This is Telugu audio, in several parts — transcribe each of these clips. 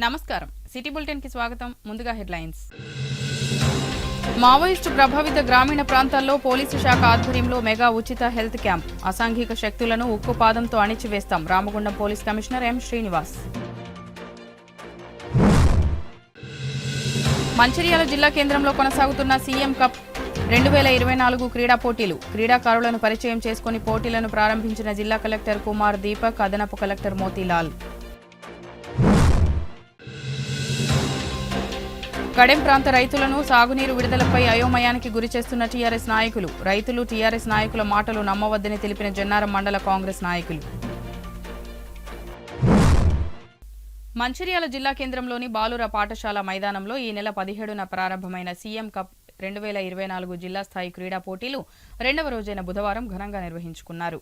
నమస్కారం సిటీ బులెటిన్ కి స్వాగతం ముందుగా హెడ్లైన్స్ మావోయిస్టు ప్రభావిత గ్రామీణ ప్రాంతాల్లో పోలీసు శాఖ ఆధ్వర్యంలో మెగా ఉచిత హెల్త్ క్యాంప్ అసాంఘిక శక్తులను ఉక్కుపాదంతో అణిచివేస్తాం Ramagundam police commissioner M Srinivas Mancherial జిల్లా కేంద్రంలో కొనసాగుతున్న సీఎం కప్ 2024 క్రీడా పోటీలు క్రీడాకారులను పరిచయం చేసుకుని పోటీలను ప్రారంభించిన జిల్లా కలెక్టర్ కుమార్ దీపక్ అదనపు కలెక్టర్ మోతీలాల్ కడెం ప్రాంత రైతులను సాగునీరు విడుదలపై అయోమయానికి గురిచేస్తున్న టీఆర్ఎస్ నాయకులు రైతులు టీఆర్ఎస్ నాయకుల మాటలు నమ్మవద్దని తెలిపిన జన్నారం మండల కాంగ్రెస్ నాయకులు మంచిర్యాల జిల్లా కేంద్రంలోని బాలుర పాఠశాల మైదానంలో ఈ నెల 17న ప్రారంభమైన సీఎం కప్ 2024 జిల్లా స్థాయి క్రీడా పోటీలు రెండవ రోజైన బుధవారం ఘనంగా నిర్వహించుకున్నారు.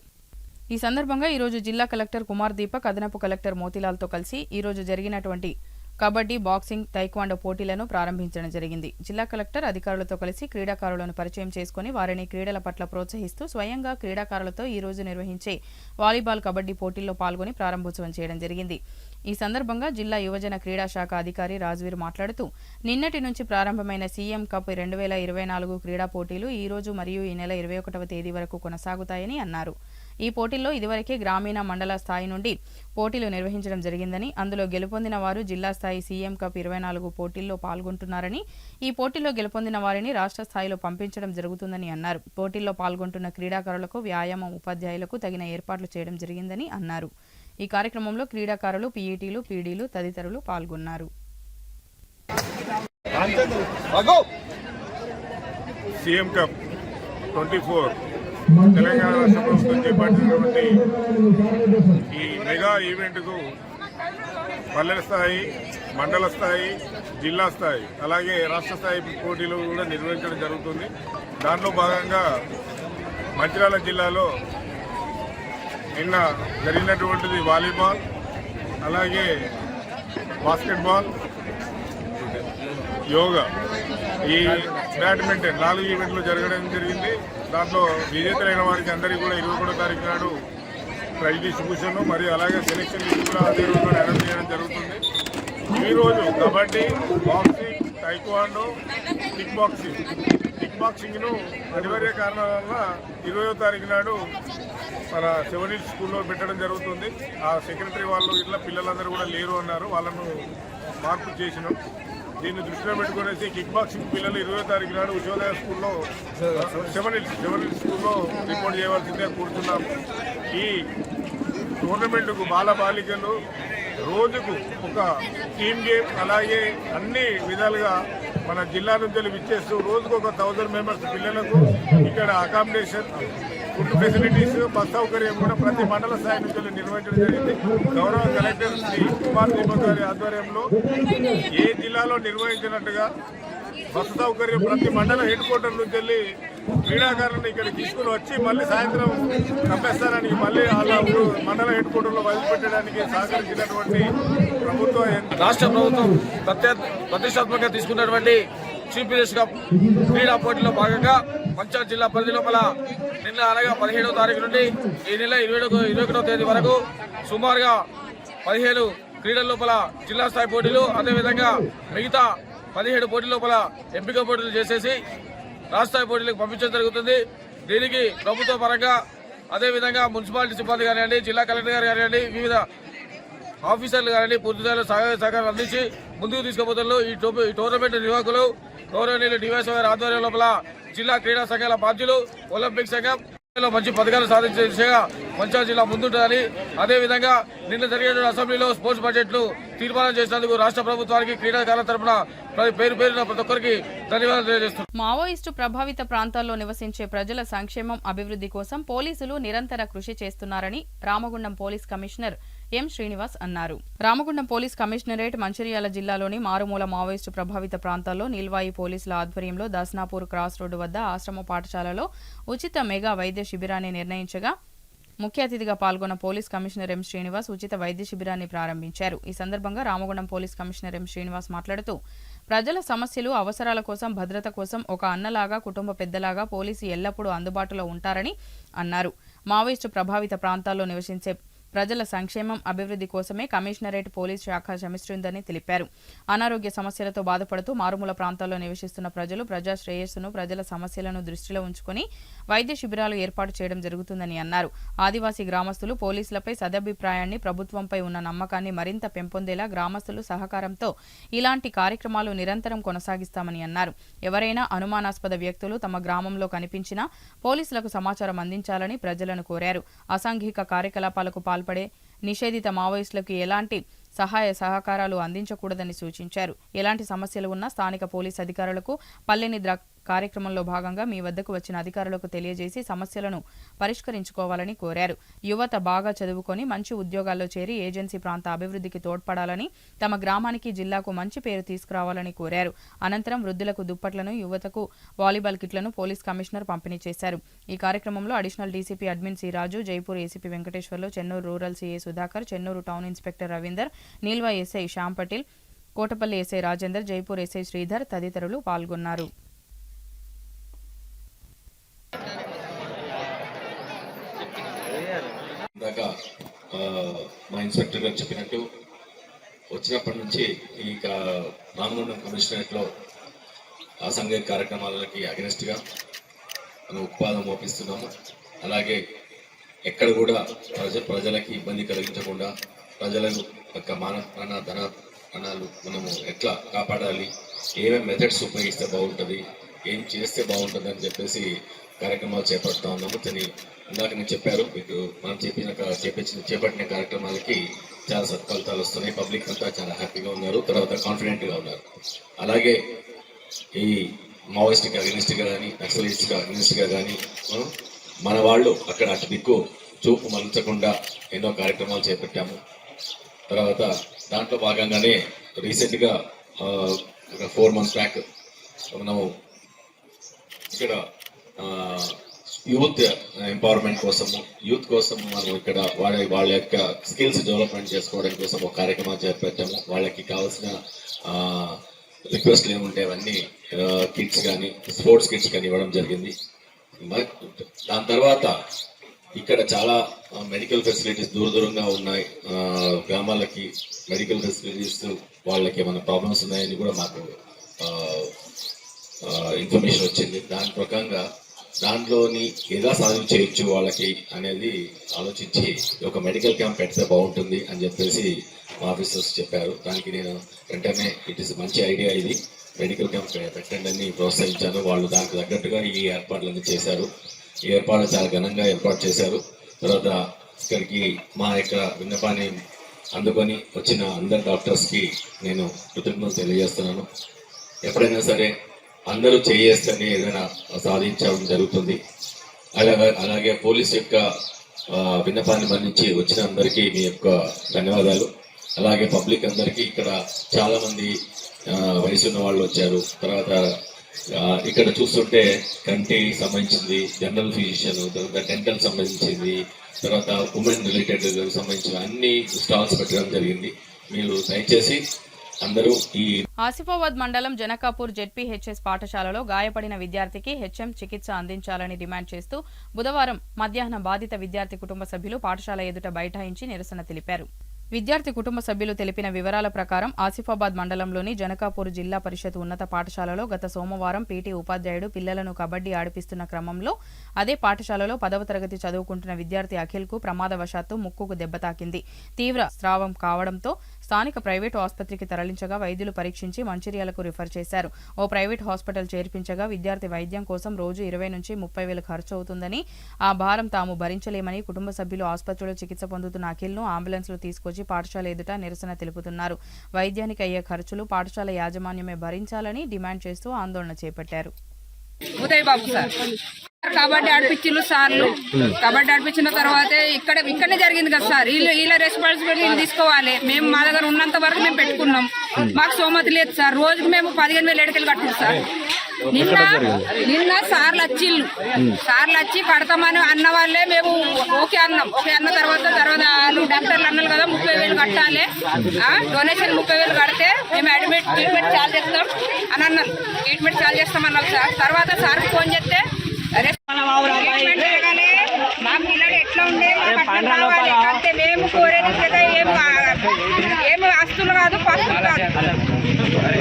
ఈ సందర్భంగా ఈరోజు జిల్లా కలెక్టర్ కుమార్ దీపక్ అదనపు కలెక్టర్ మోతీలాల్తో కలిసి ఈరోజు జరిగినటువంటి కబడ్డీ బాక్సింగ్ తైక్వాండో పోటీలను ప్రారంభించడం జరిగింది. జిల్లా కలెక్టర్ అధికారులతో కలిసి క్రీడాకారులను పరిచయం చేసుకుని వారిని క్రీడల పట్ల ప్రోత్సహిస్తూ స్వయంగా క్రీడాకారులతో ఈ రోజు నిర్వహించే వాలీబాల్ కబడ్డీ పోటీల్లో పాల్గొని ప్రారంభోత్సవం చేయడం జరిగింది. ఈ సందర్భంగా జిల్లా యువజన క్రీడా శాఖ అధికారి రాజ్వీర్ మాట్లాడుతూ నిన్నటి నుంచి ప్రారంభమైన సీఎం కప్ 2024 క్రీడా పోటీలు ఈ రోజు మరియు ఈ నెల 21వ తేదీ వరకు కొనసాగుతాయని అన్నారు. ఈ పోటీల్లో ఇదివరకే గ్రామీణ మండల స్థాయి నుండి పోటీలు నిర్వహించడం జరిగిందని అందులో గెలుపొందిన వారు జిల్లా స్థాయి సీఎం కప్ 24 పోటీల్లో పాల్గొంటున్నారని ఈ పోటీల్లో గెలుపొందిన వారిని రాష్ట్ర స్థాయిలో పంపించడం జరుగుతుందని అన్నారు. పోటీల్లో పాల్గొంటున్న క్రీడాకారులకు వ్యాయామం ఉపాధ్యాయులకు తగిన ఏర్పాట్లు చేయడం జరిగిందని అన్నారు. ఈ కార్యక్రమంలో క్రీడాకారులు పీఈటీలు పీడీలు తదితరులు పాల్గొన్నారు. సీఎం కప్ 24 తెలంగాణ రాష్ట్ర ప్రభుత్వం చేపట్టినటువంటి ఈ మెగా ఈవెంట్కు పల్లెల స్థాయి, మండల స్థాయి, జిల్లా స్థాయి అలాగే రాష్ట్ర స్థాయి పోటీలు కూడా నిర్వహించడం జరుగుతుంది. దాంట్లో భాగంగా మంచిర్యాల జిల్లాలో నిన్న జరిగినటువంటిది వాలీబాల్ అలాగే బాస్కెట్బాల్, యోగా, ఈ బ్యాడ్మింటన్ 4 ఈవెంట్లు జరగడం జరిగింది. దాంట్లో విజేతలైన వారికి అందరికీ కూడా 21వ తారీఖు నాడు ప్రైజ్ డిస్ట్రిబ్యూషన్ మరియు అలాగే సెలెక్షన్ కూడా అదే రోజు అనౌన్స్ చేయడం జరుగుతుంది. ఈరోజు కబడ్డీ, బాక్సింగ్, టైక్వాండో, కిక్ బాక్సింగ్ను అనివార్య కారణాల వల్ల 20వ తారీఖు నాడు మన 7 Hills స్కూల్లో పెట్టడం జరుగుతుంది. ఆ సెక్రటరీ వాళ్ళు ఇట్లా పిల్లలందరూ కూడా లేరు అన్నారు, వాళ్ళను మార్పు చేసినాం. దీన్ని దృష్టిలో పెట్టుకునేసి కిక్ బాక్సింగ్ పిల్లలు 20వ తారీఖు నాడు ఉషోదయ స్కూల్లో 7 Hills స్కూల్లో రిపోర్ట్ చేయవలసిందే కూర్చున్నాము. ఈ టోర్నమెంట్కు బాలబాలికలు రోజుకు ఒక టీమ్ గేమ్ అలాగే అన్ని విధాలుగా మన జిల్లా నుంచి విచ్చేస్తూ రోజుకు ఒక 1000 మెంబర్స్ పిల్లలకు ఇక్కడ అకామిడేషన్, ఫుడ్ ఫెసిలిటీస్, బస్ సౌకర్యం కూడా ప్రతి మండల స్థాయి నుంచి నిర్వహించడం జరిగింది. గౌరవ కలెక్టర్ శ్రీ కుమార్ దీపక్ గారి ఆధ్వర్యంలో ఏ జిల్లాలో నిర్వహించినట్టుగా బస్సు సౌకర్యం ప్రతి మండల హెడ్ క్వార్టర్ నుంచి వెళ్ళి క్రీడాకారులను ఇక్కడ తీసుకుని వచ్చి మళ్ళీ సాయంత్రం కంపేస్తానికి మళ్ళీ వాళ్ళ మండల హెడ్ క్వార్టర్లో వదిలిపెట్టడానికి సహకరించినటువంటి రాష్ట్ర ప్రభుత్వం ప్రతిష్టాత్మకంగా తీసుకున్నటువంటి చీఫ్ మినిస్టర్ కప్ క్రీడా పోటీలో భాగంగా మంచిర్యాల జిల్లా పరిధి లోపల నిన్న అనగా 17వ తారీఖు నుండి ఈ నెల 21వ తేదీ వరకు సుమారుగా 15 క్రీడల లోపల జిల్లా స్థాయి పోటీలు, అదేవిధంగా మిగతా 17 పోటీల లోపల ఎంపిక పోటీలు చేసేసి రాష్ట్రస్థాయి పోటీలకు పంపించడం జరుగుతుంది. దీనికి ప్రభుత్వ పరంగా అదేవిధంగా మున్సిపాలిటీ సిబ్బంది కానివ్వండి, జిల్లా కలెక్టర్ గారు కానివ్వండి, వివిధ ఆఫీసర్లు కానివ్వండి పూర్తిస్థాయిలో సహకారం అందించి ముందుకు తీసుకుపోతున్నారు. ఈ టోర్నమెంట్ నిర్వాహకులు గౌరవనీయులు డివైఎస్ గారి ఆధ్వర్యం లోపల జిల్లా క్రీడా సంఘాల బాధ్యులు, ఒలింపిక్ సంఘం మంచి పథకాలు సాధించే దిశగా మంచిర్యాల జిల్లా ముందుంటుందని, అదేవిధంగా నిన్న జరిగిన అసెంబ్లీలో స్పోర్ట్స్ బడ్జెట్లు తీర్మానం చేసినందుకు రాష్ట్ర ప్రభుత్వానికి క్రీడాకారుల తరఫున పేరున ప్రతి ఒక్కరికి ధన్యవాదాలు తెలియజేస్తున్నారు. మావోయిస్టు ప్రభావిత ప్రాంతాల్లో నివసించే ప్రజల సంక్షేమం, అభివృద్ధి కోసం పోలీసులు నిరంతర కృషి చేస్తున్నారని Ramagundam police commissioner M Srinivas అన్నారు. రామగుండం పోలీస్ కమిషనరేట్ మంచిర్యాల జిల్లాలోని మారుమూల మావోయిస్టు ప్రభావిత ప్రాంతాల్లో నీల్వాయి పోలీసుల ఆధ్వర్యంలో దస్నాపూర్ క్రాస్ రోడ్డు వద్ద ఆశ్రమ పాఠశాలలో ఉచిత మెగా వైద్య శిబిరాన్ని నిర్ణయించగా ముఖ్య అతిథిగా పాల్గొన్న పోలీస్ కమిషనర్ ఎం శ్రీనివాస్ ఉచిత వైద్య శిబిరాన్ని ప్రారంభించారు. ఈ సందర్భంగా Ramagundam police commissioner M Srinivas మాట్లాడుతూ ప్రజల సమస్యలు, అవసరాల కోసం, భద్రత కోసం ఒక అన్నలాగా, కుటుంబ పెద్దలాగా పోలీసు ఎల్లప్పుడూ అందుబాటులో ఉంటారని అన్నారు. మావోయిస్టు ప్రభావిత ప్రాంతాల్లో నివసించే ప్రజల సంక్షేమం అభివృద్ధి కోసమే కమిషనరేట్ పోలీస్ శాఖ శ్రమిస్తుందని తెలిపారు. అనారోగ్య సమస్యలతో బాధపడుతూ మారుమూల ప్రాంతాల్లో నివసిస్తున్న ప్రజలు ప్రజా శ్రేయస్సును, ప్రజల సమస్యలను దృష్టిలో ఉంచుకుని వైద్య శిబిరాలు ఏర్పాటు చేయడం జరుగుతుందని అన్నారు. ఆదివాసీ గ్రామస్తులు పోలీసులపై సదభిప్రాయాన్ని, ప్రభుత్వంపై ఉన్న నమ్మకాన్ని మరింత పెంపొందేలా గ్రామస్తులు సహకారంతో ఇలాంటి కార్యక్రమాలు నిరంతరం కొనసాగిస్తామని అన్నారు. ఎవరైనా అనుమానాస్పద వ్యక్తులు తమ గ్రామంలో కనిపించినా పోలీసులకు సమాచారం అందించాలని ప్రజలను కోరారు. అసాంఘిక కార్యకలాపాలకు పాల్పడే నిషేధిత మావోయిస్టులకు ఎలాంటి సహాయ సహకారాలు అందించకూడదని సూచించారు. ఎలాంటి సమస్యలు ఉన్నా స్థానిక పోలీస్ అధికారులకు పల్లెనిద్ర కార్యక్రమంలో భాగంగా మీ వద్దకు వచ్చిన అధికారులకు తెలియజేసి సమస్యలను పరిష్కరించుకోవాలని కోరారు. యువత బాగా చదువుకొని మంచి ఉద్యోగాల్లో చేరి ఏజెన్సీ ప్రాంత అభివృద్ధికి తోడ్పడాలని, తమ గ్రామానికి, జిల్లాకు మంచి పేరు తీసుకురావాలని కోరారు. అనంతరం వృద్ధులకు దుప్పట్లను, యువతకు వాలీబాల్ కిట్లను పోలీస్ కమిషనర్ పంపిణీ చేశారు. ఈ కార్యక్రమంలో additional DCP admin C Raju, Jaipur ACP Venkateswarlu, Chennur rural CA Sudhakar, Chennur town inspector Ravinder, Nilwa SI Shyam Patel, Kotapalli SI Rajender, Jaipur SI Sridhar తదితరులు పాల్గొన్నారు. ఇందాక మా ఇన్స్పెక్టర్ గారు చెప్పినట్టు వచ్చినప్పటి నుంచి ఈ రామగుండం కమిషనరేట్లో అసాంఘిక కార్యక్రమాలకి అగెనిస్ట్గా మనం ఉత్పాదం మోపిస్తున్నాము. అలాగే ఎక్కడ కూడా ప్రజలకి ఇబ్బంది కలిగించకుండా ప్రజల యొక్క మానవ ధనాలు మనము ఎట్లా కాపాడాలి, ఏమేమి మెథడ్స్ ఉపయోగిస్తే బాగుంటుంది, ఏం చేస్తే బాగుంటుంది అని చెప్పేసి కార్యక్రమాలు చేపడుతూ ఉన్నాము. ఇందాక నేను చెప్పారు మీకు, మనం చేపట్టిన కార్యక్రమాలకి చాలా సత్ఫలితాలు వస్తున్నాయి. పబ్లిక్ అంతా చాలా హ్యాపీగా ఉన్నారు, తర్వాత కాన్ఫిడెంట్గా ఉన్నారు. అలాగే ఈ మావోయిస్ట్కి అగెనిస్ట్గా కానీ, నక్సలిస్ట్కి అగెనిస్ట్గా కానీ మన వాళ్ళు అక్కడ అటు దిక్కు చూపు మలచకుండా ఎన్నో కార్యక్రమాలు చేపట్టాము. తర్వాత దాంట్లో భాగంగానే రీసెంట్గా 4 months బ్యాక్ మనము ఇక్కడ యూత్ ఎంపవర్మెంట్ కోసము, యూత్ కోసం మనం ఇక్కడ వాళ్ళ యొక్క స్కిల్స్ డెవలప్మెంట్ చేసుకోవడం కోసం ఒక కార్యక్రమం చేపట్టాము. వాళ్ళకి కావాల్సిన రిక్వెస్ట్లు ఏముంటే అవన్నీ కిట్స్ కానీ, స్పోర్ట్స్ కిట్స్ కానీ ఇవ్వడం జరిగింది. దాని తర్వాత ఇక్కడ చాలా మెడికల్ ఫెసిలిటీస్ దూరంగా ఉన్నాయి. గ్రామాలకి మెడికల్ ఫెసిలిటీస్ వాళ్ళకి ఏమైనా ప్రాబ్లమ్స్ ఉన్నాయని కూడా మాకు ఇన్ఫర్మేషన్ వచ్చింది. దాని ప్రకారంగా దాంట్లోని ఎలా సాల్వ్ చేయొచ్చు వాళ్ళకి అనేది ఆలోచించి ఒక మెడికల్ క్యాంప్ పెడితే బాగుంటుంది అని చెప్పేసి మా ఆఫీసర్స్ చెప్పారు. దానికి నేను వెంటనే ఇట్ ఇస్ మంచి ఐడియా, ఇది మెడికల్ క్యాంప్ పెట్టండి అని ప్రోత్సహించాను. వాళ్ళు దానికి తగ్గట్టుగా ఈ ఏర్పాట్లన్నీ చేశారు. ఈ ఏర్పాట్లు చాలా ఘనంగా ఏర్పాటు చేశారు. తర్వాత ఇక్కడికి మా యొక్క విన్నపాన్ని అందుకొని వచ్చిన అందరు డాక్టర్స్కి నేను కృతజ్ఞతలు తెలియజేస్తున్నాను. ఎప్పుడైనా సరే అందరూ చేయేస్తేనే ఏదైనా సాధించడం జరుగుతుంది. అలాగే పోలీస్ యొక్క విన్నపాన్ని మన్నించి వచ్చిన అందరికీ మీ యొక్క ధన్యవాదాలు. అలాగే పబ్లిక్ అందరికీ ఇక్కడ చాలా మంది వయసు ఉన్న వాళ్ళు వచ్చారు. తర్వాత ఇక్కడ చూస్తుంటే కంటి సంబంధించింది, జనరల్ ఫిజిషియన్, తర్వాత డెంటల్ సంబంధించింది, తర్వాత ఉమెన్ రిలేటెడ్ సంబంధించిన అన్ని స్టాల్స్ పెట్టడం జరిగింది. మీరు దయచేసి అందరూ ఈ ఆసిఫాబాద్ మండలం జనకాపూర్ జెడ్పీహెచ్ఎస్ పాఠశాలలో గాయపడిన విద్యార్థికి హెచ్ఎం చికిత్స అందించాలని డిమాండ్ చేస్తూ బుధవారం మధ్యాహ్నం బాధిత విద్యార్థి కుటుంబ సభ్యులు పాఠశాల ఎదుట బైఠాయించి నిరసన తెలిపారు. విద్యార్థి కుటుంబ సభ్యులు తెలిపిన వివరాల ప్రకారం ఆసిఫాబాద్ మండలంలోని జనకాపూర్ జిల్లా పరిషత్ ఉన్నత పాఠశాలలో గత సోమవారం పీటీ ఉపాధ్యాయుడు పిల్లలను కబడ్డీ ఆడిపిస్తున్న క్రమంలో అదే పాఠశాలలో 10వ తరగతి చదువుకుంటున్న విద్యార్థి అఖిల్కు ప్రమాదవశాత్తు ముక్కుకు దెబ్బ తాకింది. తీవ్ర స్రావం కావడంతో స్థానిక ప్రైవేటు ఆసుపత్రికి తరలించగా వైద్యులు పరీక్షించి మంచిర్యాలకు రిఫర్ చేశారు. ఓ ప్రైవేట్ హాస్పిటల్ చేర్పించగా విద్యార్థి వైద్యం కోసం రోజు 20 నుంచి 30,000 ఖర్చు అవుతుందని, ఆ భారం తాము భరించలేమని కుటుంబ సభ్యులు ఆసుపత్రిలో చికిత్స పొందుతున్న అఖిల్ను అంబులెన్స్లో తీసుకొచ్చి పాఠశాల ఎదుట నిరసన తెలుపుతున్నారు. వైద్యానికి అయ్యే ఖర్చులు పాఠశాల యాజమాన్యమే భరించాలని డిమాండ్ చేస్తూ ఆందోళన చేపట్టారు. ఉదయ్ బాబు సార్ కబడ్డీ ఆడిపించిండ్రు సార్లు. కబడ్డీ ఆడిపించిన తర్వాత ఇక్కడనే జరిగింది కదా సార్. వీళ్ళ రెస్పాన్సిబిలిటీ తీసుకోవాలి. మేము మా దగ్గర ఉన్నంత వరకు మేము పెట్టుకున్నాం. మాకు సోమతి లేదు సార్. రోజుకి మేము 15,000 ఎడకలు కట్టింది సార్. నిన్న సార్లు వచ్చి కడతామని అన్న వాళ్ళే మేము ఓకే అన్నాం. ఓకే అన్న తర్వాత వాళ్ళు డాక్టర్లు అన్నారు కదా 30,000 కట్టాలి, డొనేషన్ 30,000 కడితే మేము ట్రీట్మెంట్ చార్జ్ చేస్తాం అని అన్నారు. ట్రీట్మెంట్ చార్జ్ చేస్తామన్నారు సార్. తర్వాత సార్కి ఫోన్ చేస్తే మా పిల్లలు ఎట్లా ఉండే అంటే మేము కోరేది కదా ఏం ఆస్తులు కాదు పస్తులు కాదు.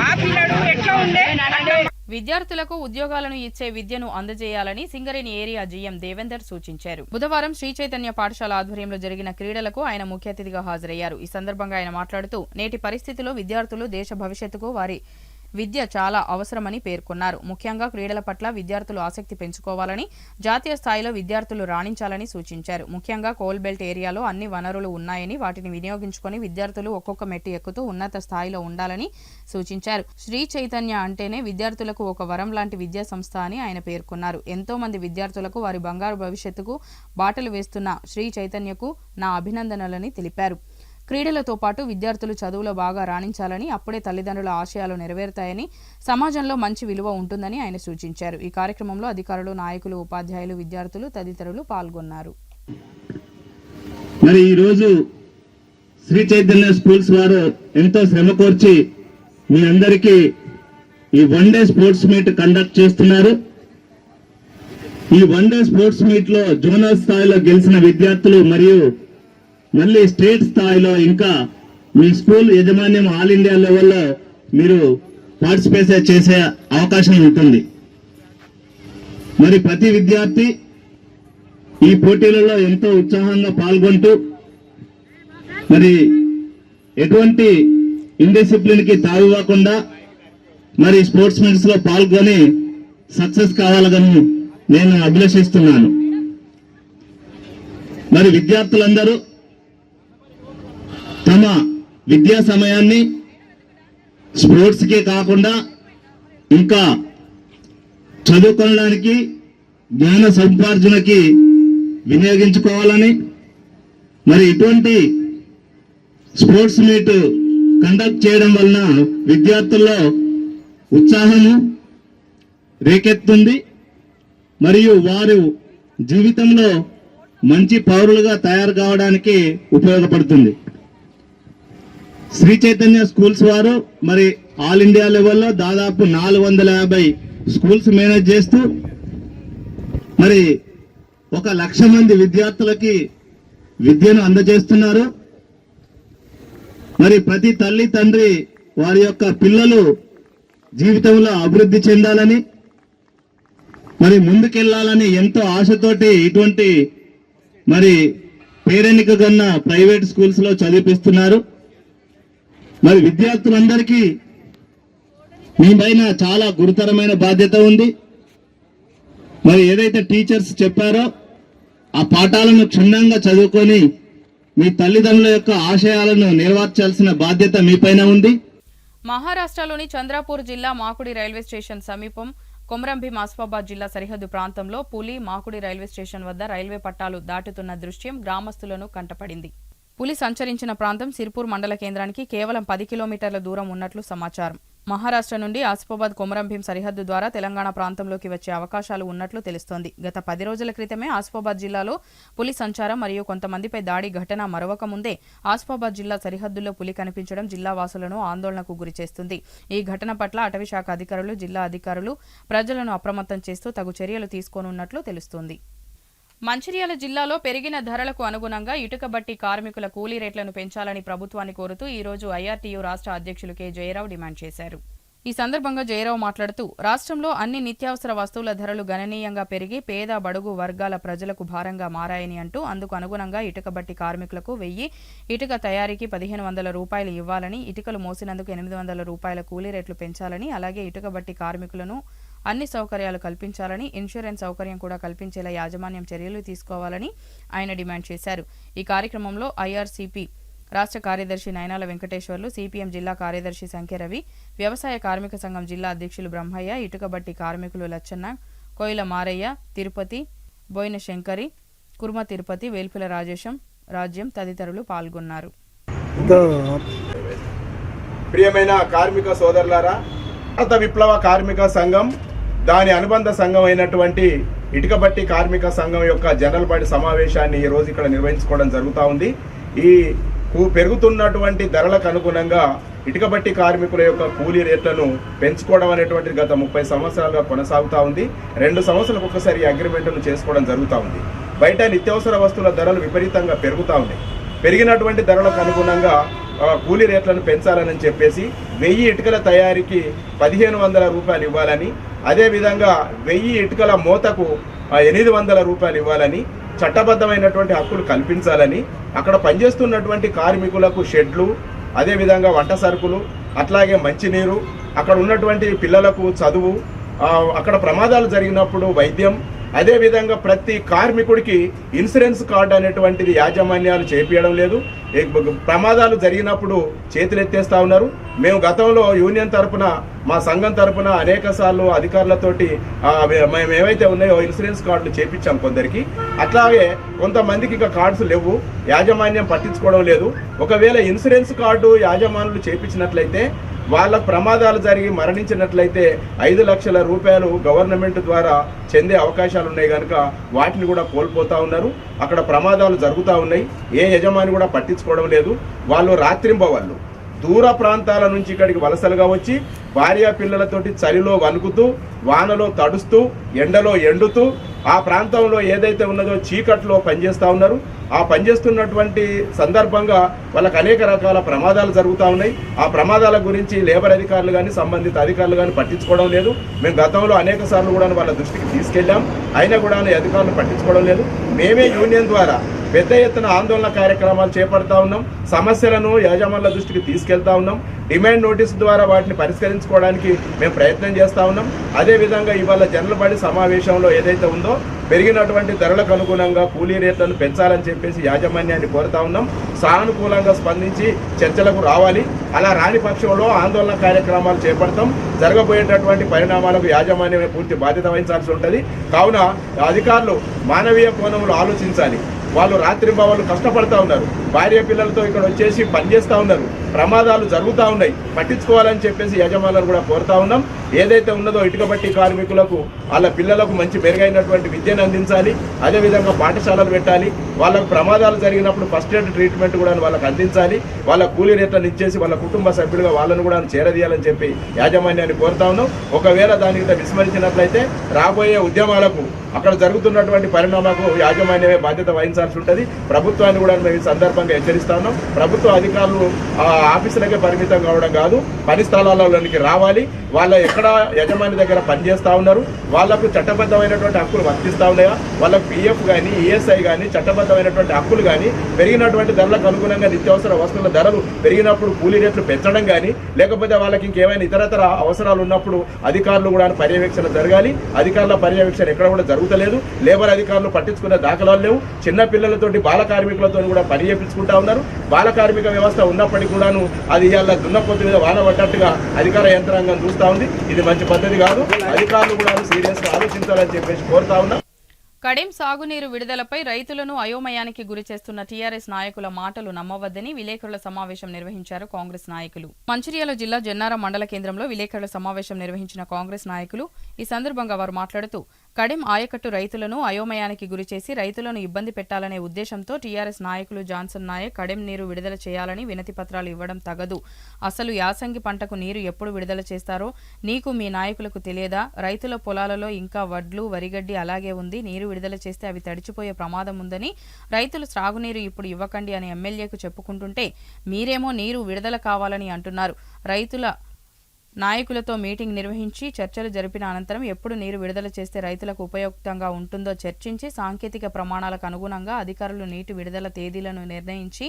ఆ పిల్లడు ఎట్లా ఉండే అంటే విద్యార్థులకు ఉద్యోగాలను ఇచ్చే విద్యను అందజేయాలని సింగరేణి ఏరియా జీఎం దేవేందర్ సూచించారు. బుధవారం శ్రీ చైతన్య పాఠశాల ఆధ్వర్యంలో జరిగిన క్రీడలకు ఆయన ముఖ్య అతిథిగా హాజరయ్యారు. ఈ సందర్భంగా ఆయన మాట్లాడుతూ నేటి పరిస్థితిలో విద్యార్థులు దేశ భవిష్యత్తుకు వారి విద్య చాలా అవసరమని పేర్కొన్నారు. ముఖ్యంగా క్రీడల పట్ల విద్యార్థులు ఆసక్తి పెంచుకోవాలని, జాతీయ స్థాయిలో విద్యార్థులు రాణించాలని సూచించారు. ముఖ్యంగా కోల్ బెల్ట్ ఏరియాలో అన్ని వనరులు ఉన్నాయని వాటిని వినియోగించుకొని విద్యార్థులు ఒక్కొక్క మెట్టు ఎక్కుతూ ఉన్నత స్థాయిలో ఉండాలని సూచించారు. శ్రీ చైతన్య అంటేనే విద్యార్థులకు ఒక వరం లాంటి విద్యా సంస్థ అని ఆయన పేర్కొన్నారు. ఎంతో మంది విద్యార్థులకు వారి బంగారు భవిష్యత్తుకు బాటలు వేస్తున్న శ్రీ చైతన్యకు నా అభినందనలని తెలిపారు. క్రీడలతో పాటు విద్యార్థులు చదువులో బాగా రాణించాలని, అప్పుడే తల్లిదండ్రుల ఆశయాలు నెరవేరుతాయని, సమాజంలో మంచి విలువ ఉంటుందని ఆయన సూచించారు. ఈ కార్యక్రమంలో అధికారులు, నాయకులు, ఉపాధ్యాయులు, విద్యార్థులు తదితరులు పాల్గొన్నారు. మరి ఈరోజు శ్రీ చైతన్య స్కూల్స్ వారు ఎంతో శ్రమ కోర్చి మీ అందరికీ ఈ 1 డే స్పోర్ట్స్ మీట్ కండక్ట్ చేస్తున్నారు. ఈ 1 డే స్పోర్ట్స్ మీట్ లో జోనల్ స్థాయిలో గెలిచిన విద్యార్థులు మరియు మళ్ళీ స్టేట్ స్థాయిలో ఇంకా మీ స్కూల్ యాజమాన్యం ఆల్ ఇండియా లెవెల్లో మీరు పార్టిసిపేట్ చేసే అవకాశం ఉంటుంది. మరి ప్రతి విద్యార్థి ఈ పోటీలలో ఎంతో ఉత్సాహంగా పాల్గొంటూ మరి ఎటువంటి ఇండిసిప్లిన్ కి తావివ్వకుండా మరి స్పోర్ట్స్ మీట్స్ లో పాల్గొని సక్సెస్ కావాలని నేను అభిలషిస్తున్నాను. మరి విద్యార్థులందరూ తమ విద్యా సమయాన్ని స్పోర్ట్స్ కే కాకుండా ఇంకా చదువుకోవడానికి, జ్ఞాన సముపార్జనకి వినియోగించుకోవాలని, మరి ఇటువంటి స్పోర్ట్స్ మీట్ కండక్ట్ చేయడం వలన విద్యార్థుల్లో ఉత్సాహము రేకెత్తుంది మరియు వారు జీవితంలో మంచి పౌరులుగా తయారు కావడానికి ఉపయోగపడుతుంది. శ్రీ చైతన్య స్కూల్స్ వారు మరి ఆల్ ఇండియా లెవెల్లో దాదాపు 450 స్కూల్స్ మేనేజ్ చేస్తూ మరి 1,00,000 మంది విద్యార్థులకి విద్యను అందజేస్తున్నారు. మరి ప్రతి తల్లి తండ్రి వారి యొక్క పిల్లలు జీవితంలో అభివృద్ధి చెందాలని, మరి ముందుకెళ్లాలని ఎంతో ఆశతోటి ఇటువంటి మరి పేరెన్నిక కన్న ప్రైవేట్ స్కూల్స్ లో చదివిపిస్తున్నారు. మరి విద్యార్థులందరికీ మీ పైన చాలా గురుతరమైన బాధ్యత ఉంది. మరి ఏదైతే టీచర్స్ చెప్పారో ఆ పాఠాలను క్షుణ్ణంగా చదువుకొని మీ తల్లిదండ్రుల యొక్క ఆశయాలను నెరవేర్చాల్సిన బాధ్యత మీపైన ఉంది. మహారాష్ట్రలోని చంద్రాపూర్ జిల్లా మాకుడి రైల్వే స్టేషన్ సమీపం కొమరంభీం ఆసిఫాబాద్ జిల్లా సరిహద్దు ప్రాంతంలో పులి మాకుడి రైల్వే స్టేషన్ వద్ద రైల్వే పట్టాలు దాటుతున్న దృశ్యం గ్రామస్తులను కంటపడింది. పులి సంచరించిన ప్రాంతం సిర్పూర్ మండల కేంద్రానికి కేవలం 10 కిలోమీటర్ల దూరం ఉన్నట్లు సమాచారం. మహారాష్ట్ర నుండి ఆసిఫాబాద్ కొమరంభీం సరిహద్దు ద్వారా తెలంగాణ ప్రాంతంలోకి వచ్చే అవకాశాలు ఉన్నట్లు తెలుస్తోంది. గత 10 రోజుల క్రితమే ఆసిఫాబాద్ జిల్లాలో పులి సంచారం మరియు కొంతమందిపై దాడి ఘటన మరొక ముందే ఆసిఫాబాద్ జిల్లా సరిహద్దుల్లో పులి కనిపించడం జిల్లా వాసులను ఆందోళనకు గురిచేస్తుంది. ఈ ఘటన పట్ల అటవీశాఖ అధికారులు, జిల్లా అధికారులు ప్రజలను అప్రమత్తం చేస్తూ తగు చర్యలు తీసుకోనున్నట్లు తెలుస్తోంది. మంచిర్యాల జిల్లాలో పెరిగిన ధరలకు అనుగుణంగా ఇటుక బట్టి కార్మికుల కూలీ రేట్లను పెంచాలని ప్రభుత్వాన్ని కోరుతూ ఈ రోజు ఐఆర్టీయూ రాష్ట్ర అధ్యక్షులు కె జయరావు డిమాండ్ చేశారు. ఈ సందర్భంగా జయరావు మాట్లాడుతూ రాష్ట్రంలో అన్ని నిత్యావసర వస్తువుల ధరలు గణనీయంగా పెరిగి పేద బడుగు వర్గాల ప్రజలకు భారంగా మారాయని అంటూ అందుకు అనుగుణంగా ఇటుక బట్టి కార్మికులకు 1000 ఇటుక తయారీకి 1500 రూపాయలు ఇవ్వాలని, ఇటుకలు మోసినందుకు 800 రూపాయల కూలీ రేట్లు పెంచాలని, అలాగే ఇటుక బట్టి కార్మికులను అన్ని సౌకర్యాలు కల్పించాలని, ఇన్సూరెన్స్ సౌకర్యం కూడా కల్పించేలా యాజమాన్యం చర్యలు తీసుకోవాలని ఆయన డిమాండ్ చేశారు. ఈ కార్యక్రమంలో ఐఆర్సీపీ రాష్ట్ర కార్యదర్శి నయనాల వెంకటేశ్వర్లు, సిపిఎం జిల్లా కార్యదర్శి సంఖ్య రవి, వ్యవసాయ కార్మిక సంఘం జిల్లా అధ్యక్షులు బ్రహ్మయ్య, ఇటుకబట్టి కార్మికులు లచ్చన్న, కోయిల మారయ్య, తిరుపతి, బోయిన శంకరి, కుర్మ తిరుపతి, వేల్పుల రాజేశం, రాజ్యం తదితరులు పాల్గొన్నారు. ప్రియమైన కార్మిక సోదరులారా, భారత విప్లవ కార్మిక సంఘం దాని అనుబంధ సంఘం అయినటువంటి ఇటుకబట్టి కార్మిక సంఘం యొక్క జనరల్ బాడీ సమావేశాన్ని ఈ రోజు ఇక్కడ నిర్వహించుకోవడం జరుగుతూ ఉంది. ఈ పెరుగుతున్నటువంటి ధరలకు అనుగుణంగా ఇటుకబట్టి కార్మికుల యొక్క కూలీ రేట్లను పెంచుకోవడం అనేటువంటిది గత 30 సంవత్సరాలుగా కొనసాగుతూ ఉంది. 2 సంవత్సరాలకు ఒకసారి అగ్రిమెంట్ను చేసుకోవడం జరుగుతూ ఉంది. బయట నిత్యావసర వస్తువుల ధరలు విపరీతంగా పెరుగుతూ ఉన్నాయి. పెరిగినటువంటి ధరలకు అనుగుణంగా కూలీ రేట్లను పెంచాలని చెప్పేసి 1000 ఇటుకల తయారీకి 1500 రూపాయలు ఇవ్వాలని, అదేవిధంగా 1000 ఇటుకల మూతకు 800 రూపాయలు ఇవ్వాలని, చట్టబద్ధమైనటువంటి హక్కులు కల్పించాలని, అక్కడ పనిచేస్తున్నటువంటి కార్మికులకు షెడ్లు, అదేవిధంగా వంట సరుకులు, అట్లాగే మంచినీరు, అక్కడ ఉన్నటువంటి పిల్లలకు చదువు, అక్కడ ప్రమాదాలు జరిగినప్పుడు వైద్యం, అదేవిధంగా ప్రతి కార్మికుడికి ఇన్సూరెన్స్ కార్డు అనేటువంటిది యాజమాన్యాలు చేపించడం లేదు. ప్రమాదాలు జరిగినప్పుడు చేతులు ఎత్తేస్తా ఉన్నారు. మేము గతంలో యూనియన్ తరపున, మా సంఘం తరపున అనేక సార్లు అధికారులతోటి మేము ఏవైతే ఉన్నాయో ఇన్సూరెన్స్ కార్డులు చేపించాం కొందరికి. అట్లాగే కొంతమందికి ఇక కార్డ్స్ లేవు, యాజమాన్యం పట్టించుకోవడం లేదు. ఒకవేళ ఇన్సూరెన్స్ కార్డు యాజమానులు చేపించినట్లయితే, వాళ్ళ ప్రమాదాలు జరిగి మరణించినట్లయితే 5 లక్షల రూపాయలు గవర్నమెంట్ ద్వారా చెందే అవకాశాలు ఉన్నాయి కనుక వాటిని కూడా కోల్పోతా ఉన్నారు. అక్కడ ప్రమాదాలు జరుగుతూ ఉన్నాయి. ఏ యజమాని కూడా పట్టించుకోవడం లేదు. వాళ్ళు రాత్రింబవళ్ళు దూర ప్రాంతాల నుంచి ఇక్కడికి వలసలుగా వచ్చి భార్య పిల్లలతోటి చలిలో వణుకుతూ, వానలో తడుస్తూ, ఎండలో ఎండుతూ, ఆ ప్రాంతంలో ఏదైతే ఉన్నదో చీకట్లో పనిచేస్తూ ఉన్నారు. ఆ పనిచేస్తున్నటువంటి సందర్భంగా వాళ్ళకి అనేక రకాల ప్రమాదాలు జరుగుతూ ఉన్నాయి. ఆ ప్రమాదాల గురించి లేబర్ అధికారులు కానీ సంబంధిత అధికారులు కానీ పట్టించుకోవడం లేదు. మేము గతంలో అనేక సార్లు కూడా వాళ్ళ దృష్టికి తీసుకెళ్ళాం, అయినా కూడా అధికారులు పట్టించుకోవడం లేదు. మేమే యూనియన్ ద్వారా పెద్ద ఎత్తున ఆందోళన కార్యక్రమాలు చేపడతా ఉన్నాం. సమస్యలను యాజమాన్యాల దృష్టికి తీసుకెళ్తా ఉన్నాం. డిమాండ్ నోటీస్ ద్వారా వాటిని పరిష్కరించుకోవడానికి మేము ప్రయత్నం చేస్తూ ఉన్నాం. అదేవిధంగా ఇవాళ జనరల్ బాడీ సమావేశంలో ఏదైతే ఉందో పెరిగినటువంటి ధరలకు అనుగుణంగా కూలీ రేట్లను పెంచాలని చెప్పేసి యాజమాన్యాన్ని కోరుతా ఉన్నాం. సానుకూలంగా స్పందించి చర్చలకు రావాలి. అలా రాని పక్షంలో ఆందోళన కార్యక్రమాలు చేపడతాం. జరగబోయేటటువంటి పరిణామాలకు యాజమాన్యమే పూర్తి బాధ్యత వహించాల్సి ఉంటుంది. కావున అధికారులు మానవీయ కోణంలో ఆలోచించాలి. వాళ్ళు రాత్రింబవళ్ళు కష్టపడతా ఉన్నారు. భార్య పిల్లలతో ఇక్కడ వచ్చేసి పనిచేస్తూ ఉన్నారు. ప్రమాదాలు జరుగుతూ ఉన్నాయి. పట్టించుకోవాలని చెప్పేసి యజమానులను కూడా కోరుతా ఉన్నాం. ఏదైతే ఉన్నదో ఇటుక బట్టి కార్మికులకు, వాళ్ళ పిల్లలకు మంచి మెరుగైనటువంటి విద్యను అందించాలి. అదేవిధంగా పాఠశాలలు పెట్టాలి. వాళ్ళకు ప్రమాదాలు జరిగినప్పుడు ఫస్ట్ ఎయిడ్ ట్రీట్మెంట్ కూడా వాళ్ళకు అందించాలి. వాళ్ళ కూలీ రేట్లను ఇచ్చేసి వాళ్ళ కుటుంబ సభ్యులుగా వాళ్ళను కూడా చేరదీయాలని చెప్పి యాజమాన్యాన్ని కోరుతా ఉన్నాం. ఒకవేళ దానికి విస్మరించినట్లయితే రాబోయే ఉద్యమాలకు, అక్కడ జరుగుతున్నటువంటి పరిణామాలకు యాజమాన్యమే బాధ్యత వహించాల్సి ఉంటుంది. ప్రభుత్వాన్ని కూడా మేము ఈ సందర్భంగా హెచ్చరిస్తా ఉన్నాం. ప్రభుత్వ అధికారులు ఆఫీసులకే పరిమితం కావడం కాదు, పని స్థలాలలోనికి రావాలి. వాళ్ళ ఎక్కడ యజమాని దగ్గర పనిచేస్తూ ఉన్నారు, వాళ్లకు చట్టబద్ధమైనటువంటి హక్కులు వర్తిస్తూ ఉన్నాయా, వాళ్ళకు పిఎఫ్ కానీ ఈఎస్ఐ కానీ చట్టబద్ధమైనటువంటి హక్కులు కానీ, పెరిగినటువంటి ధరలకు అనుగుణంగా నిత్యావసర వస్తువుల ధరలు పెరిగినప్పుడు కూలీ రేట్లు పెంచడం కానీ, లేకపోతే వాళ్ళకి ఇంకేమైనా ఇతరతర అవసరాలు ఉన్నప్పుడు అధికారులు కూడా పర్యవేక్షణ జరగాలి. అధికారుల పర్యవేక్షణ ఎక్కడ కూడా జరుగుతలేదు. లేబర్ అధికారులు పట్టించుకునే దాఖలాలు లేవు. చిన్న పిల్లలతోటి బాల కార్మికులతో కూడా పని చేపించుకుంటా ఉన్నారు. బాల కార్మిక వ్యవస్థ ఉన్నప్పటికీ కూడాను అది ఇవాళ దున్నపోతు మీద వాన పడ్డట్టుగా అధికార యంత్రాంగం చూస్తూ ఉంది. ఇది మంచి పద్ధతి కాదు. అధికారులు కూడా సీరియస్ గా ఆలోచించాలని చెప్పేసి కోరుతా ఉన్నా. కడెం సాగునీరు విడుదలపై రైతులను అయోమయానికి గురి చేస్తున్న టీఆర్ఎస్ నాయకుల మాటలు నమ్మవద్దని విలేకరుల సమావేశం నిర్వహించారు కాంగ్రెస్ నాయకులు. మంచిర్యాల జిల్లా జన్నారం మండల కేంద్రంలో విలేకరుల సమావేశం నిర్వహించిన కాంగ్రెస్ నాయకులు ఈ సందర్భంగా వారు మాట్లాడుతూ, కడెం ఆయకట్టు రైతులను అయోమయానికి గురిచేసి రైతులను ఇబ్బంది పెట్టాలనే ఉద్దేశంతో టీఆర్ఎస్ నాయకులు జాన్సన్ నాయక్ కడెం నీరు విడుదల చేయాలని వినతి పత్రాలు ఇవ్వడం తగదు. అసలు యాసంగి పంటకు నీరు ఎప్పుడు విడుదల చేస్తారో నీకు మీ నాయకులకు తెలియదా? రైతుల పొలాలలో ఇంకా వడ్లు, వరిగడ్డి అలాగే ఉంది. నీరు విడుదల చేస్తే అవి తడిచిపోయే ప్రమాదం ఉందని, రైతులు త్రాగునీరు ఇప్పుడు ఇవ్వకండి అని ఎమ్మెల్యేకు చెప్పుకుంటుంటే మీరేమో నీరు విడుదల కావాలని అంటున్నారు. రైతుల నాయకులతో మీటింగ్ నిర్వహించి చర్చలు జరిపిన అనంతరం ఎప్పుడు నీరు విడుదల చేస్తే రైతులకు ఉపయుక్తంగా ఉంటుందో చర్చించి సాంకేతిక ప్రమాణాలకు అనుగుణంగా అధికారులు నీటి విడుదల తేదీలను నిర్ణయించి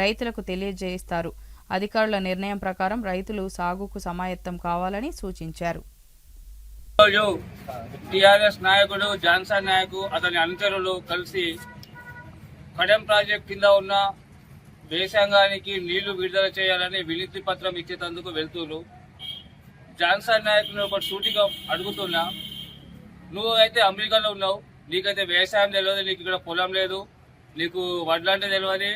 రైతులకు తెలియజేస్తారు. అధికారుల నిర్ణయం ప్రకారం రైతులు సాగుకు సమాయత్తం కావాలని సూచించారు. టిఆర్ఎస్ నాయకుడు జాన్సన్ నాయక్ అతని అనుచరులు కలిసి కడెం ప్రాజెక్ట్ కింద ఉన్న వేసంగానికి నీళ్లు విడుదల చేయాలని వినతి పత్రం ఇచ్చేందుకు వెళ్తున్నారు. జాన్సన్ నాయకుని ఒక సూటిగా అడుగుతున్నా, నువ్వు అయితే అమెరికాలో ఉన్నావు, నీకైతే వ్యవసాయం తెలియదు, నీకు ఇక్కడ పొలం లేదు, నీకు వడ్లు అంటే తెలియదు,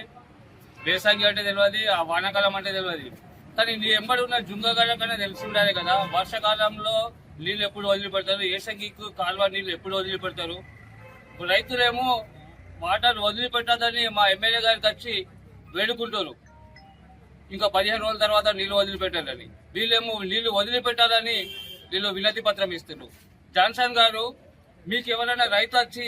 వేసంగి అంటే తెలియదు, ఆ వానాకాలం అంటే తెలియదు. కానీ నీ ఎంబడి ఉన్న జుంగగడ కన్నా తెలిసి ఉండాలి కదా, వర్షాకాలంలో నీళ్ళు ఎప్పుడు వదిలిపెడతారు, ఏసంగికు కాలువ నీళ్ళు ఎప్పుడు వదిలిపెడతారు. రైతులేమో వాటర్ వదిలిపెట్టదని మా ఎమ్మెల్యే గారికి వచ్చి వేడుకుంటారు, ఇంకా 15 రోజుల తర్వాత నీళ్లు వదిలిపెట్టాలని. వీళ్ళేమో నీళ్లు వదిలిపెట్టాలని వీళ్ళు వినతి పత్రం ఇస్తున్నారు. జాన్సన్ గారు, మీకు ఎవరైనా రైతు వచ్చి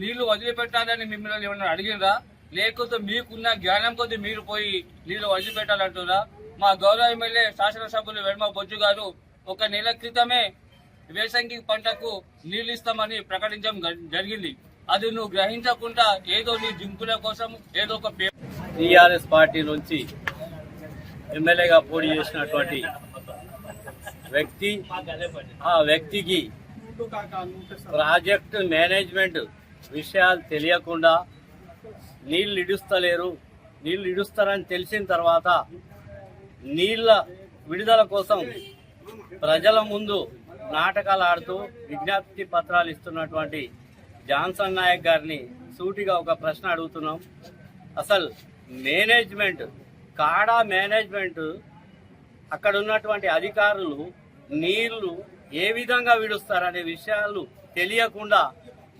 నీళ్లు వదిలిపెట్టాలని మిమ్మల్ని ఏమైనా అడిగినరా? లేకపోతే మీకున్న జ్ఞానం కొద్ది మీరు పోయి నీళ్లు వదిలిపెట్టాలంటున్నా? మా గౌరవ ఎమ్మెల్యే శాసనసభ్యులు వెడమ బొజ్జు గారు 1 నెల క్రితమే వేసంగి పంటకు నీళ్లు ఇస్తామని ప్రకటించడం జరిగింది. అది నువ్వు గ్రహించకుండా ఏదో నీ జింకుల కోసం ఏదో ఒక టీఆర్ఎస్ పార్టీ నుంచి ఎమ్మెల్యేగా పోటీ చేసినటువంటి వ్యక్తి, ఆ వ్యక్తికి ప్రాజెక్టు మేనేజ్మెంట్ విషయాలు తెలియకుండా నీళ్లు ఇడుస్తారని తెలిసిన తర్వాత నీళ్ల విడుదల కోసం ప్రజల ముందు నాటకాలు ఆడుతూ విజ్ఞప్తి పత్రాలు ఇస్తున్నటువంటి జాన్సన్ నాయక్ గారిని సూటిగా ఒక ప్రశ్న అడుగుతున్నాం. అసలు మేనేజ్మెంట్, కాడా మేనేజ్మెంట్, అక్కడ ఉన్నటువంటి అధికారులు నీళ్లు ఏ విధంగా విడుస్తారనే విషయాలు తెలియకుండా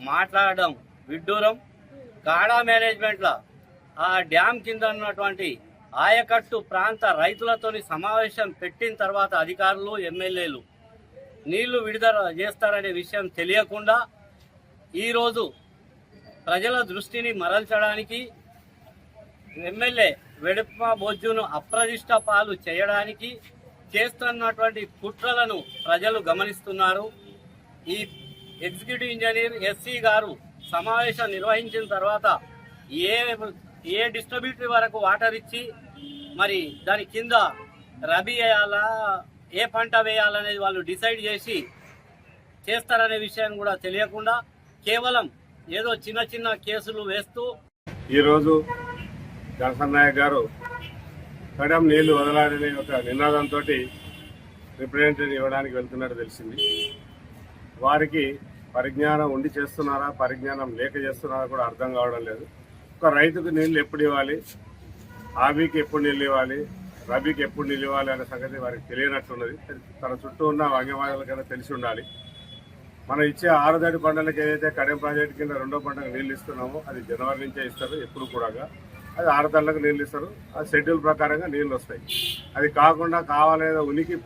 మాట్లాడడం విడ్డూరం. కాడా మేనేజ్మెంట్లో ఆ డ్యామ్ కింద ఉన్నటువంటి ఆయకట్టు ప్రాంత రైతులతోని సమావేశం పెట్టిన తర్వాత అధికారులు, ఎమ్మెల్యేలు నీళ్లు విడుదల చేస్తారనే విషయం తెలియకుండా ఈరోజు ప్రజల దృష్టిని మరల్చడానికి, ఎమ్మెల్యే వెడప బొజ్జును అప్రదిష్ట పాలు చేయడానికి చేస్తున్నటువంటి కుట్రలను ప్రజలు గమనిస్తున్నారు. ఈ ఎగ్జిక్యూటివ్ ఇంజనీర్ ఎస్సీ గారు సమావేశం నిర్వహించిన తర్వాత ఏ డిస్ట్రిబ్యూటరీ వరకు వాటర్ ఇచ్చి మరి దాని కింద రబీ వేయాలా, ఏ పంట వేయాలనేది వాళ్ళు డిసైడ్ చేసి చేస్తారనే విషయాన్ని కూడా తెలియకుండా కేవలం ఏదో చిన్న చిన్న కేసులు వేస్తూ ఈరోజు జాన్సన్ నాయక్ గారు కడెం నీళ్లు వదలాలనే ఒక నినాదంతో రిప్రజెంటేటివ్ ఇవ్వడానికి వెళ్తున్నట్టు తెలిసింది. వారికి పరిజ్ఞానం ఉండి చేస్తున్నారా, పరిజ్ఞానం లేక చేస్తున్నారా కూడా అర్థం కావడం లేదు. ఒక రైతుకు నీళ్లు ఎప్పుడు ఇవ్వాలి, ఆబీకి ఎప్పుడు నీళ్ళు ఇవ్వాలి, రబీకి ఎప్పుడు నీళ్ళు ఇవ్వాలి అనే సంగతి వారికి తెలియనట్టున్నది. తన చుట్టూ ఉన్న వంగమాలకైనా తెలిసి ఉండాలి. మనం ఇచ్చే 6 దడి పంటలకు ఏదైతే కడెం ప్రాజెక్టు కింద 2వ పంటకు నీళ్ళు ఇస్తున్నామో అది జనవరి నుంచే ఇస్తారు. ఎప్పుడు కూడా అది 6 దళ్ళకు నీళ్ళు ఇస్తారు. ఆ షెడ్యూల్ ప్రకారంగా నీళ్ళు వస్తాయి. అది కాకుండా కావాలేదో ఉనికి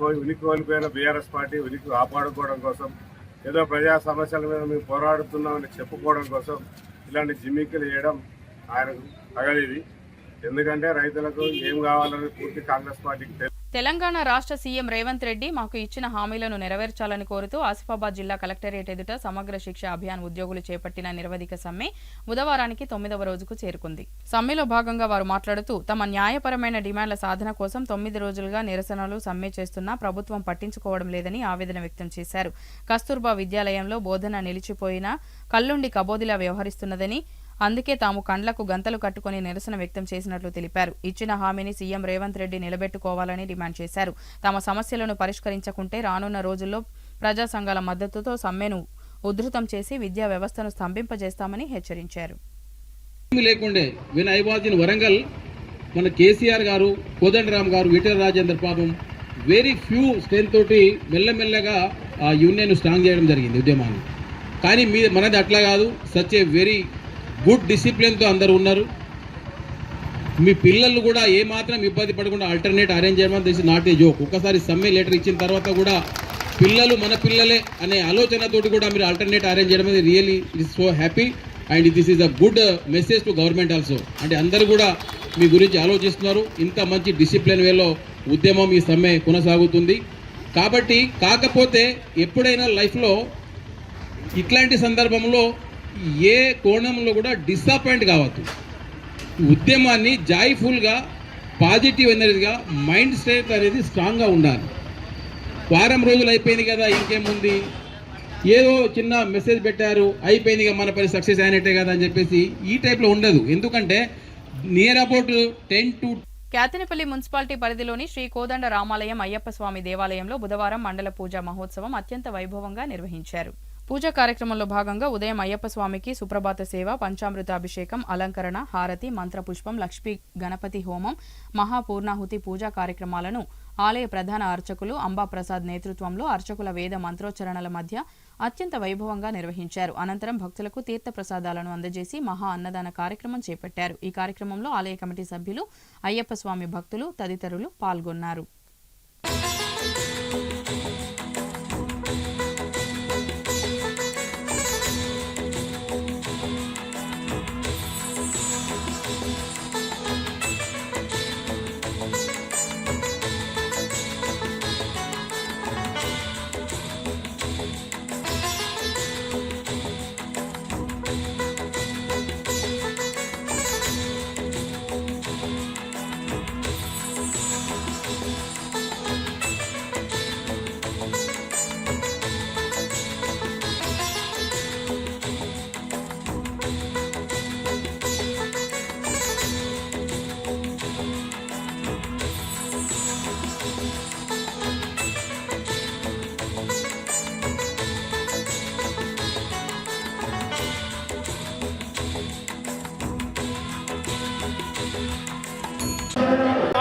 కోల్పోయిన బీఆర్ఎస్ పార్టీ ఉనికి కాపాడుకోవడం కోసం, ఏదో ప్రజా సమస్యల మీద మేము పోరాడుతున్నామని చెప్పుకోవడం కోసం ఇలాంటి జిమ్మిక్కులు చేయడం ఆయనకు తగలిది. ఎందుకంటే రైతులకు ఏం కావాలని పూర్తి కాంగ్రెస్ పార్టీకి తెలంగాణ రాష్ట్ర సీఎం రేవంత్ రెడ్డి మాకు ఇచ్చిన హామీలను నెరవేర్చాలని కోరుతూ ఆసిఫాబాద్ జిల్లా కలెక్టరేట్ ఎదుట సమగ్ర శిక్ష అభియాన్ ఉద్యోగులు చేపట్టిన నిరవధిక సమ్మె బుధవారానికి 9వ రోజుకు చేరుకుంది. సమ్మెలో భాగంగా వారు మాట్లాడుతూ తమ న్యాయపరమైన డిమాండ్ల సాధన కోసం 9 రోజులుగా నిరసనలు సమ్మె చేస్తున్నా ప్రభుత్వం పట్టించుకోవడం లేదని ఆవేదన వ్యక్తం చేశారు. కస్తూర్బా విద్యాలయంలో బోధన నిలిచిపోయినా కల్లుండి కబోదిలా వ్యవహరిస్తున్నదని, అందుకే తాము కండ్లకు గంతలు కట్టుకుని నిరసన వ్యక్తం చేసినట్లు తెలిపారు. ఇచ్చిన హామీని సీఎం రేవంత్ రెడ్డి నిలబెట్టుకోవాలని డిమాండ్ చేశారు. తమ సమస్యలను పరిష్కరించకుంటే రానున్న రోజుల్లో ప్రజా సంఘాల మద్దతుతో సమ్మెను ఉధృతం చేసి విద్యా వ్యవస్థను స్తంభింపజేస్తామని హెచ్చరించారు. లేకుండే when I was in Warangal, మన కేసీఆర్ గారు, కోదండరామ్ గారు, ఈటెల రాజేందర్ పాపం వెరీ ఫ్యూ స్ట్రెంత్ తోటి మెల్లమెల్లగా ఆ యూనియన్ స్ట్రాంగ్ చేయడం జరిగింది ఉద్యమాన్ని. కానీ మనది అట్లా కాదు. సచ్ ఏ వెరీ గుడ్ డిసిప్లిన్తో అందరూ ఉన్నారు. మీ పిల్లలు కూడా ఏమాత్రం ఇబ్బంది పడకుండా ఆల్టర్నేట్ అరేంజ్ చేయడం this is not a joke. ఒకసారి సమ్మె లెటర్ ఇచ్చిన తర్వాత కూడా పిల్లలు మన పిల్లలే అనే ఆలోచనతోటి కూడా మీరు ఆల్టర్నేట్ అరేంజ్ చేయడం అనేది really it so happy and this is a good message to government also. అంటే అందరూ కూడా మీ గురించి ఆలోచిస్తున్నారు. ఇంత మంచి డిసిప్లిన్ వేలో ఉద్యమం, ఈ సమ్మె కొనసాగుతుంది. కాబట్టి కాకపోతే ఎప్పుడైనా లైఫ్లో ఇట్లాంటి సందర్భంలో ఏ కోణంలో కూడా డిసప్పాయింట్ కావద్దు. ఉద్యమాన్ని జాయ్ఫుల్గా, పాజిటివ్ ఎనర్జీగా, మైండ్ స్టేట్ అనేది స్ట్రాంగ్గా ఉండాలి. వారం రోజులు అయిపోయింది కదా, ఇంకేముంది, ఏదో చిన్న మెసేజ్ పెట్టారు అయిపోయింది కదా, మన పని సక్సెస్ అయినట్టే కదా అని చెప్పేసి ఈ టైప్లో ఉండదు. ఎందుకంటే near about 10 to Kethanapalli municipality పరిధిలోని శ్రీ కోదండ రామాలయం అయ్యప్ప స్వామి దేవాలయంలో బుధవారం మండల పూజా మహోత్సవం అత్యంత వైభవంగా నిర్వహించారు. పూజా కార్యక్రమంలో భాగంగా ఉదయం అయ్యప్ప స్వామికి సుప్రభాత సేవ, పంచామృత అభిషేకం, అలంకరణ, హారతి, మంత్రపుష్పం, లక్ష్మీ గణపతి హోమం, మహాపూర్ణాహుతి పూజా కార్యక్రమాలను ఆలయ ప్రధాన అర్చకులు అంబాప్రసాద్ నేతృత్వంలో అర్చకుల వేద మంత్రోచ్చరణల మధ్య అత్యంత వైభవంగా నిర్వహించారు. అనంతరం భక్తులకు తీర్థ ప్రసాదాలను అందజేసి మహా అన్నదాన కార్యక్రమం చేపట్టారు. ఈ కార్యక్రమంలో ఆలయ కమిటీ సభ్యులు, అయ్యప్ప స్వామి భక్తులు తదితరులు పాల్గొన్నారు.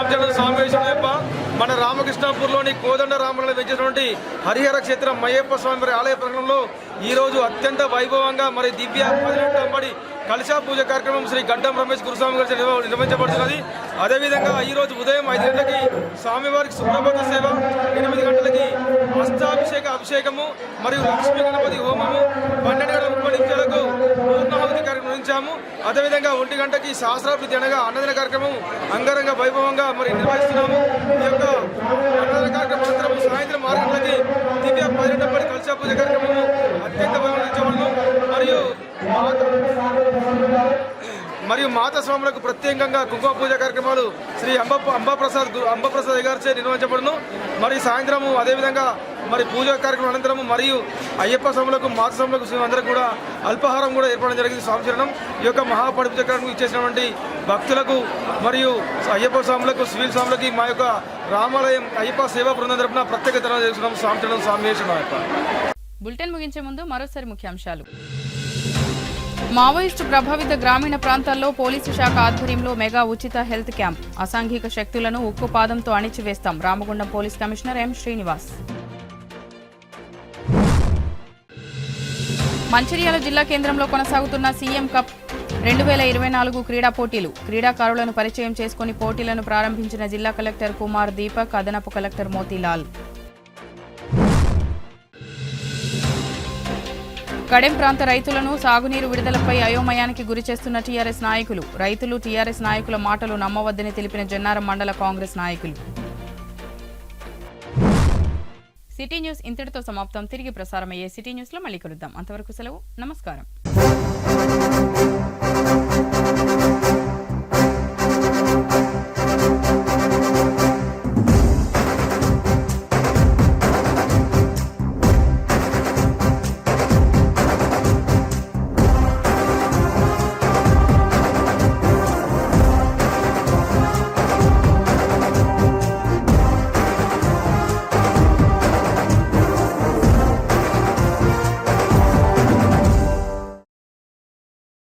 సాంచరణ సామేశ్వరయ్యప్ప మన రామకృష్ణాపూర్లోని కోదండరామలో వెంచినటువంటి హరిహర క్షేత్రం మయ్యప్ప స్వామి వారి ఆలయ ప్రాంగణంలో ఈ రోజు అత్యంత వైభవంగా మరి దివ్య 18 కలశా పూజ కార్యక్రమం శ్రీ గడ్డం రమేష్ గురుస్వామి గారి నిర్వహించబడుతున్నది. అదేవిధంగా ఈ రోజు ఉదయం 5 గంటలకి స్వామివారికి సుప్రభాత సేవ, 8 గంటలకి అభిషేకము మరియు లక్ష్మీ గణపతి హోమము, 12:30 నిమిషాలకు పూర్ణాహుతి కార్యక్రమం నిర్వహించాము. అదేవిధంగా 1 గంటకి శాస్త్రాభివృద్ధి అనగా అన్నదాన కార్యక్రమం అంగరంగ వైభవంగా మరి నిర్వహిస్తున్నాము. ఈ యొక్క అన్నదాన కార్యక్రమం అనంతరం సాయంత్రం 6 గంటలకి దివ్య 18 కలశా పూజ కార్యక్రమము అత్యంత వైభవంగా మరియు మాతా స్వాములకు ప్రత్యేకంగా కుంకుమ పూజ కార్యక్రమాలు శ్రీ అంబప్రసాద్ గారిచే నిర్వహించబడును. మరి సాయంత్రము అదేవిధంగా మరి పూజా కార్యక్రమం అనంతరము మరియు అయ్యప్ప స్వాములకు మాతా స్వాములకు అందరికీ కూడా అల్పాహారం కూడా ఏర్పడడం జరిగింది. స్వామిచరణం ఈ యొక్క మహాపడిపూజ కార్యక్రమం ఇచ్చేసినటువంటి భక్తులకు మరియు అయ్యప్ప స్వాములకు సివిల్ స్వాములకి మా యొక్క రామాలయం అయ్యప్ప సేవా బృందం తరపున ప్రత్యేక ధన్యవాదాలు చేస్తున్నాం. స్వామిచరణం స్వామి. బులెటిన్ ముగించే ముందు మరోసారి ముఖ్యాంశాలు. మావోయిస్టు ప్రభావిత గ్రామీణ ప్రాంతాల్లో పోలీసు శాఖ ఆధ్వర్యంలో మెగా ఉచిత హెల్త్ క్యాంప్. అసాంఘిక శక్తులను ఉక్కు పాదంతో అణిచివేస్తాం. Ramagundam police commissioner M Srinivas. Mancherial జిల్లా కేంద్రంలో కొనసాగుతున్న సీఎం కప్ 2024 క్రీడా పోటీలు. క్రీడాకారులను పరిచయం చేసుకుని పోటీలను ప్రారంభించిన జిల్లా కలెక్టర్ కుమార్ దీపక్, అదనపు కలెక్టర్ మోతీలాల్. కడెం ప్రాంత రైతులను సాగునీరు విడుదలపై అయోమయానికి గురిచేస్తున్న టీఆర్ఎస్ నాయకులు. రైతులు టీఆర్ఎస్ నాయకుల మాటలు నమ్మవద్దని తెలిపిన జన్నారం మండల కాంగ్రెస్ నాయకులు. సిటీ న్యూస్ ఇంతటితో సమాప్తం. తిరిగి ప్రసారమయ్యే సిటీ న్యూస్లో మళ్ళీ కలుద్దాం. అంతవరకు సెలవు. నమస్కారం.